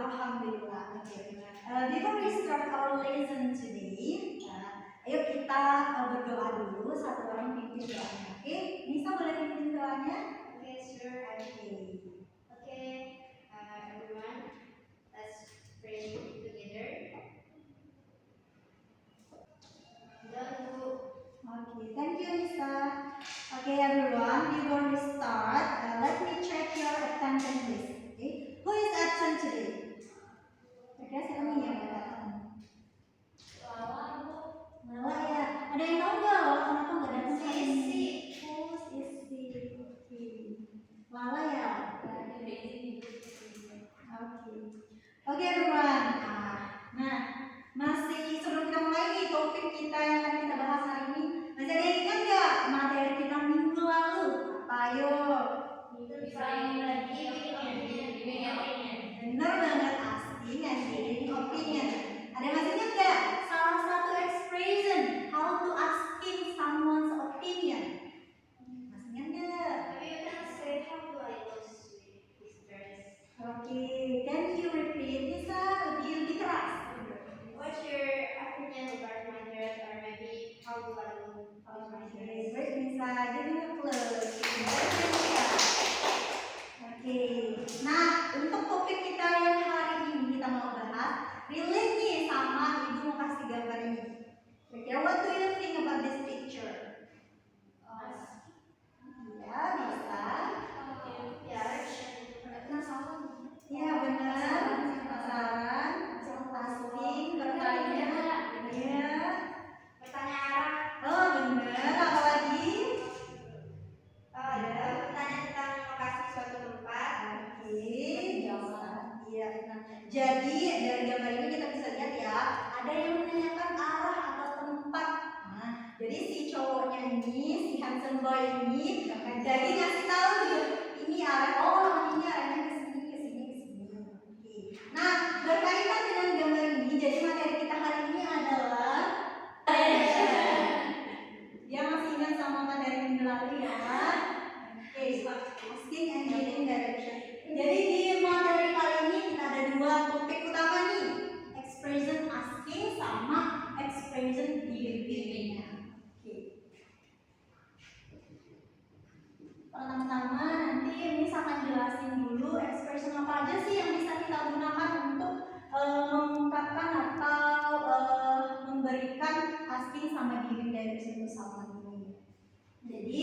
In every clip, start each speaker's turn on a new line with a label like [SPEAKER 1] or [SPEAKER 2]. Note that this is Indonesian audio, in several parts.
[SPEAKER 1] Alhamdulillah. Before we start our lesson today, ayo kita berdoa dulu. Satu orang pimpin doanya. Oke, Nisa boleh pimpin doanya?
[SPEAKER 2] Okay, sure. Okay, everyone, let's pray together.
[SPEAKER 1] Okay, thank you, Nisa. Okay, everyone, before we start, let me check your attendance list. Okay, who is absent today? Oke, siapa nih yang datang? Lala ya. Ada yang tahu nggak Lala kenapa nggak datang hari ini? Who's Isi? Lala ya. Oke, everyone. Nah, masih sebelum kita mulai nih topik kita yang akan kita bahas hari ini, masih ada yang ingat nggak materi kita minggu lalu? Ayo. Bener banget, asking and giving opinion. Ada yang masih ingat nggak salah satu expression how to asking someone's opinion? Masih ingat nggak? Oke, can you repeat, Nisa? Lebih keras.
[SPEAKER 2] What's your opinion about my dress, or maybe how do I look about my dress?
[SPEAKER 1] Great, Nisa. Give me a plus. Oke, nah untuk topik kita yang hari ini kita mau bahas relate nih sama ibu mau kasih gambar ini. Oke, what do you think about this picture? Ya, bisa. Ya, benar. Penasaran, asking, bertanya. Ya.
[SPEAKER 2] Bertanya arah.
[SPEAKER 1] Oh, benar. Apa lagi?
[SPEAKER 2] Bertanya tentang lokasi suatu tempat.
[SPEAKER 1] Iya. Nah, jadi dari gambar ini kita bisa lihat ya, ada yang menanyakan arah atau tempat. Nah, jadi si cowoknya ini, si handsome boy ini, jadi ngasih tahu gitu, ini arah. Oh, ini arahnya ke sini, ke sini, ke sini. Oke. Nah, berkaitan dengan gambar ini, jadi materi kita hari ini adalah dia masih ingat sama materi minggu lalu ya. Asking and giving direction. Jadi di materi kali ini kita ada dua topik utama nih, expression asking sama expression giving. Oke. Pertama-tama nanti Miss akan jelasin dulu expression apa aja sih yang bisa kita gunakan untuk mengungkapkan atau memberikan asking sama giving direction itu sama ini. Jadi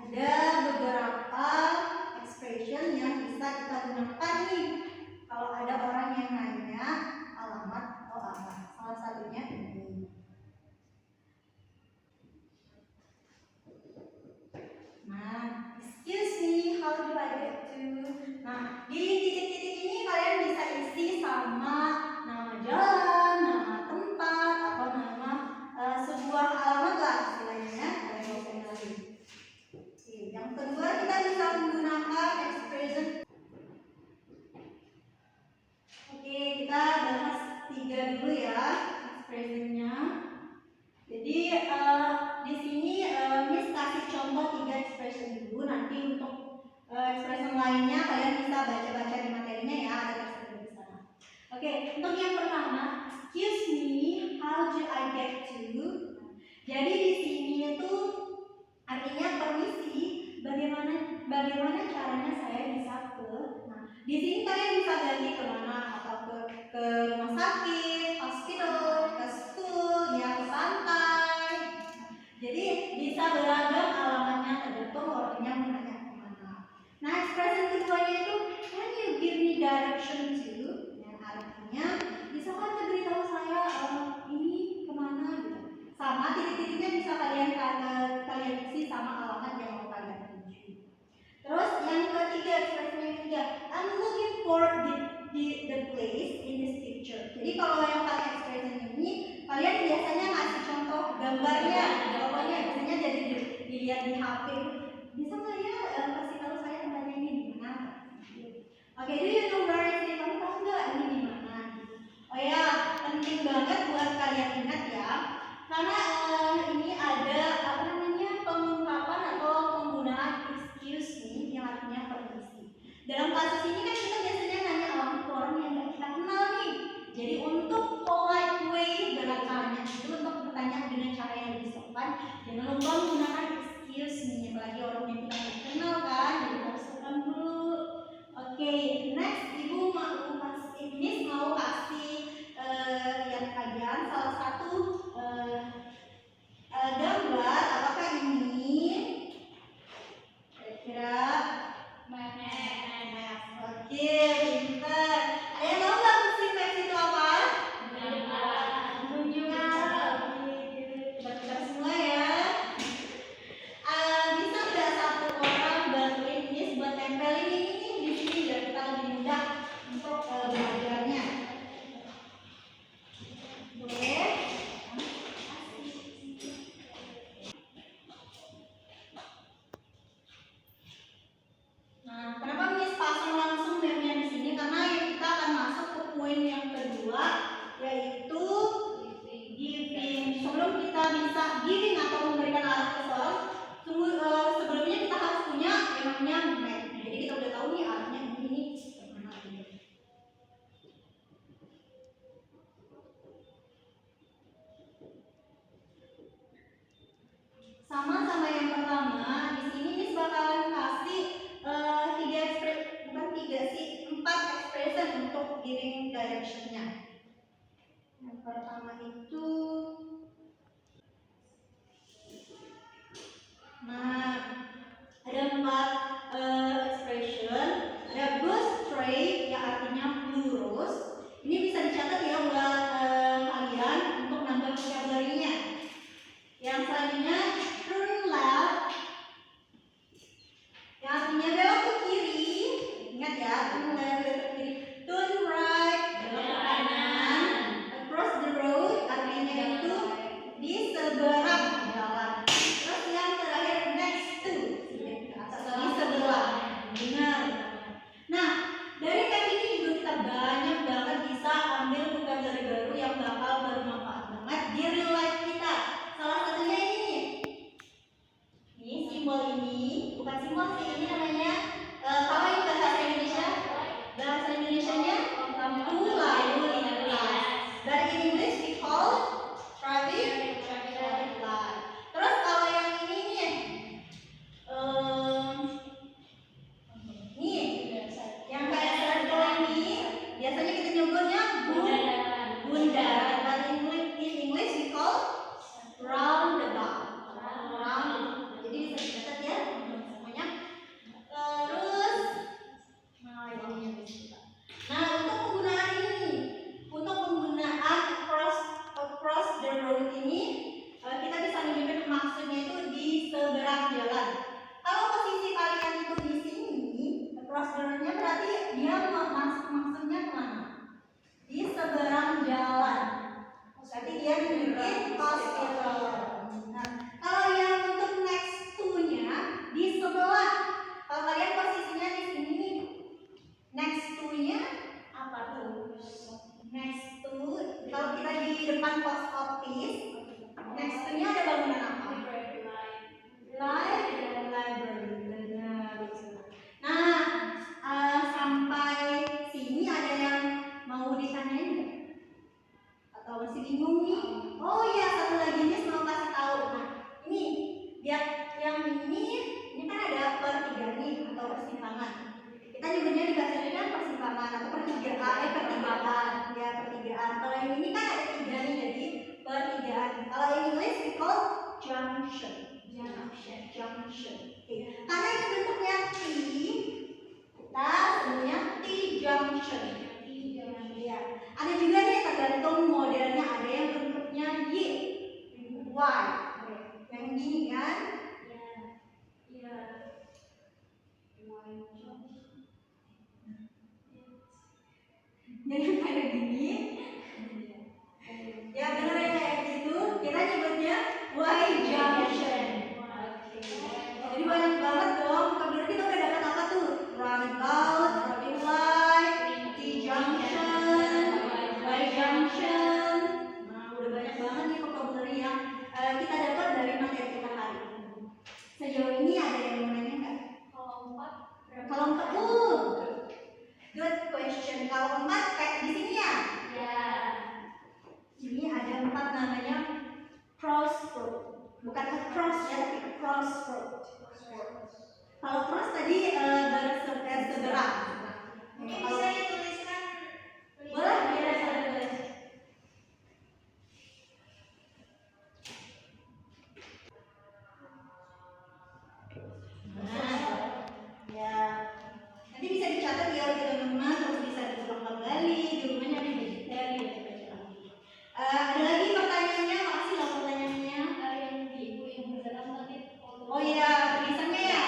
[SPEAKER 1] ada beberapa expression yang bisa kita gunakan nih kalau ada orang yang nanya alamat atau arah. Salah satunya ini. Nah, excuse me, how do I get to? Nah, di titik-titik ini kalian bisa isi sama nama jalan, nama tempat, atau nama sebuah alamat lah istilahnya. Kalian bisa kenalin. Yang kedua kita bisa menggunakan expression. Oke, kita bahas 3 dulu ya expressionnya. Jadi di sini Miss kasih contoh 3 expression dulu. Nanti untuk expression lainnya kalian bisa baca-baca di materinya ya, ada tersedia di sana. Oke, untuk yang pertama, excuse me, how do I get to? Jadi di sini itu artinya permisi, bagaimana caranya saya bisa ke. Nah, di sini kalian bisa ganti ke mana, atau ke rumah sakit, hospital, ke school, ya ke pantai. Jadi bisa beragam alamatnya tergantung orangnya mau nanya kemana. Nah, expression keduanya itu can you give me direction to? Yang artinya bisa kan beritahu saya ini kemana gitu. Sama titik-titiknya bisa kalian isi sama alamat yang mau kalian tuju. Terus yang ketiga, expression yang ketiga, I'm looking for the place in this picture. Jadi kalau yang pakai expression ini, kalian biasanya ngasih contoh gambarnya, pokoknya biasanya jadi dilihat di HP. Bisa nggak ya kasih tahu saya tempatnya ini di mana? Oke, do you know where is it? Kamu tahu nggak ini di mana? Oh ya, penting banget buat kalian ingat ya, karena ini ada apa namanya pengungkapan atau penggunaan excuse me yang artinya permisi. Dalam kasus ini kan kita biasanya nanya alamat ke orang yang nggak seiring directionnya. Yang pertama itu, ada 4 expression. Ada go straight yang artinya lurus. Ini bisa dicatat ya buat kalian untuk nambah vocabulary-nya. Yang selanjutnya turn left yang artinya belok ke kiri. Ingat ya, turn left belok ke kiri. Turn right belok ke kanan. Across the road artinya itu di seberang jalan. Terus yang terakhir next to di sebelah. Benar. Nah, dari tag ini juga kita banyak banget bisa ambil vocabulary baru yang bakal bermanfaat banget di real life kita. Salah satunya ini. Ini simbol ini, bukan simbol sih, ini namanya apa ini bahasa Indonesia? Bahasa Indonesianya lampu lalu lintas. Dan in English we call traffic light. Terus kalau yang ini nih, nih yang kayak circle ini biasanya kita nyebutnya bundaran. Dan in English we call roundabout. Jadi bisa dicatat ya semuanya. Terus, untuk penggunaan ini, untuk penggunaan across the road ini, kita bisa menunjukkan maksudnya itu di seberang jalan. Kalau posisi kalian itu di sini, across the road-nya berarti dia maksudnya kemana? Di seberang jalan. Berarti dia menunjukkan hospital. Nah, kalau yang untuk next to-nya di sebelah. Kalau kalian posisinya di sini, next to-nya apa tuh? Next to, kalau kita di depan post office, next to-nya ada bangunan apa? Library. Benar. Nah, sampai sini ada yang mau ditanyain nggak? Atau masih bingung nih? Oh iya, satu lagi nih mau kasih tahu. Nah, ini biar yang ini kan ada pertigaan nih atau persimpangan. Kita nyebutnya di bahasa Indonesia persimpangan atau pertigaan. Ya, pertigaan. Kalau yang ini kan ada 3 nih, jadi pertigaan. Kalau yang English we call junction. Oke. Karena ini bentuknya T, kita sebutnya T junction. Ya. Ada juga nih tergantung modelnya, ada yang bentuknya Y. Yang gini kan? Jadi kayak gini. Ya benar ya kayak gitu. Kita nyebutnya Y junction. Jadi banyak banget dong. Kemudian kita udah dapat apa tuh? Roundabout, traffic light, T junction, Y junction. Nah, udah banyak banget nih vocabulary yang kita dapat dari materi kita hari ini. Sejauh ini ada yang mau nanya nggak? Kalau 4, good question. Kalau 4 kayak di sini ya? Ya. Ini ada 4 namanya crossroad. Bukan cross ya, tapi crossroad. Kalau cross tadi berseberang.
[SPEAKER 2] Mungkin bisa dituliskan.
[SPEAKER 1] Boleh, boleh. Nah, ya. Nanti bisa dicatat ya teman-teman, terus bisa diulang kembali di rumahnya ada digitali dan sebagainya. Ada lagi pertanyaannya? Makasih loh pertanyaannya.
[SPEAKER 2] Yang di ibu yang berdalam tadi.
[SPEAKER 1] Oh iya, tulisannya ya.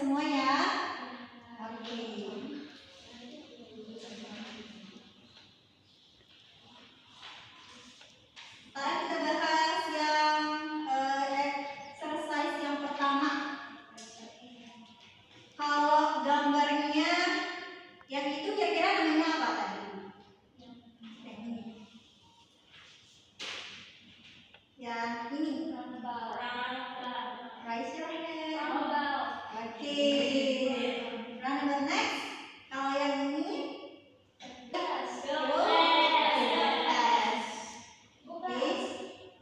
[SPEAKER 1] semua ya. Oke. Sekarang kita bahas yang exercise yang pertama. Kalau gambarnya yang itu kira-kira namanya apa tadi? Yang ini. Yang ini. Raise your hand. Oke. Round next. Kalau yang ini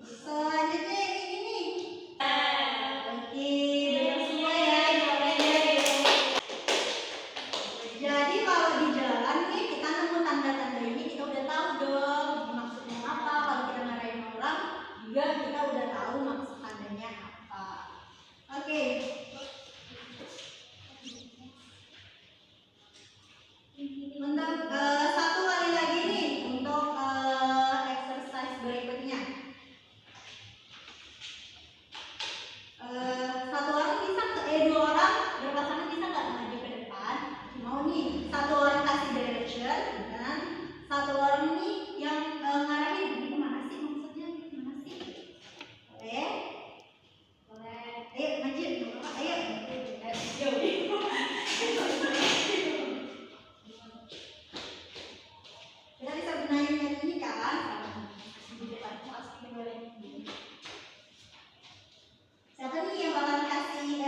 [SPEAKER 1] selanjutnya ini. Oke, benar semua ya. Jadi kalau di jalan nih kita nemu tanda-tanda ini, kita udah tahu dong maksudnya apa. Kalau kita marahin orang juga kita udah tahu maksud tandanya apa. Oke. Untuk satu kali lagi nih untuk exercise berikutnya. Satu orang bisa dua orang berpasangan bisa nggak maju ke depan? Mau nih satu orang kasih direction dan satu orang nih yang ngarahin ini kemana sih maksudnya ini kemana sih? Boleh? Ayo maju, ayo. Kita bisa benahin yang ini kan? Di depan pasti boleh. Siapa nih yang bakal kasih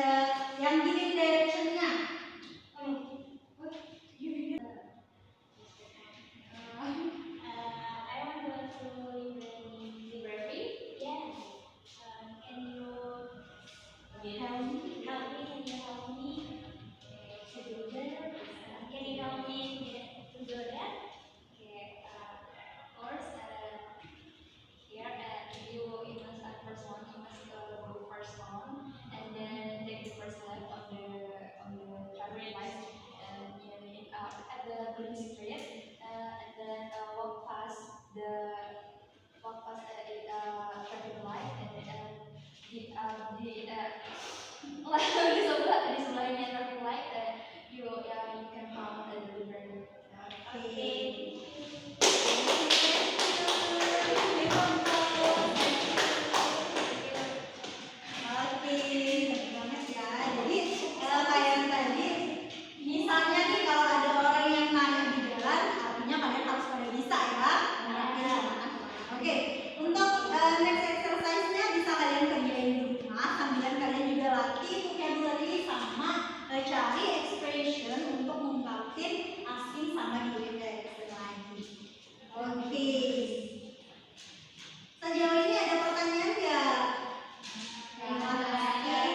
[SPEAKER 1] yang giving directionnya?
[SPEAKER 2] Di sebelahnya traffic light, you can count the delivery.
[SPEAKER 1] Oke. Oke, baik banget ya. Jadi kayak yang tadi, misalnya nih kalau ada orang yang nanya di jalan, artinya kalian harus pada bisa ya. Oke, untuk next exercise-nya bisa kalian kerjain di rumah, sambilan kalian juga latih vocabulary sama cari expression untuk mengungkapin asking sama giving direction lagi. Oke. Sejauh ini ada pertanyaan nggak? Terima kasih.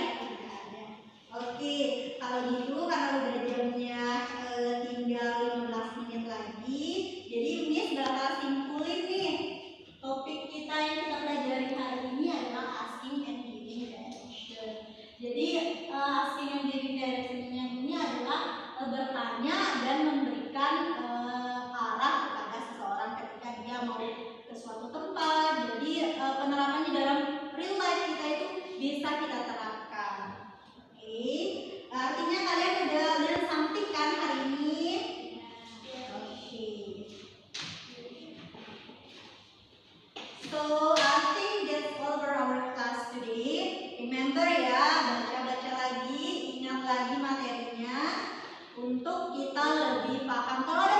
[SPEAKER 1] Oke, kalau gitu karena udah jamnya tinggal 15 menit lagi, jadi Miss bakal simpulin nih topik kita yang kita pelajari hari ini adalah asking and giving direction. Jadi asking and giving direction-nya ini adalah bertanya dan memberikan arah kepada seseorang ketika dia mau ke suatu tempat. Jadi penerapannya dalam real life kita itu bisa kita terapkan. Oke, artinya kalian udah learn something kan hari ini? Oke. So I think that's all for our class today. Remember ya, baca-baca lagi, ingat lagi materinya untuk kita lebih paham. Kalau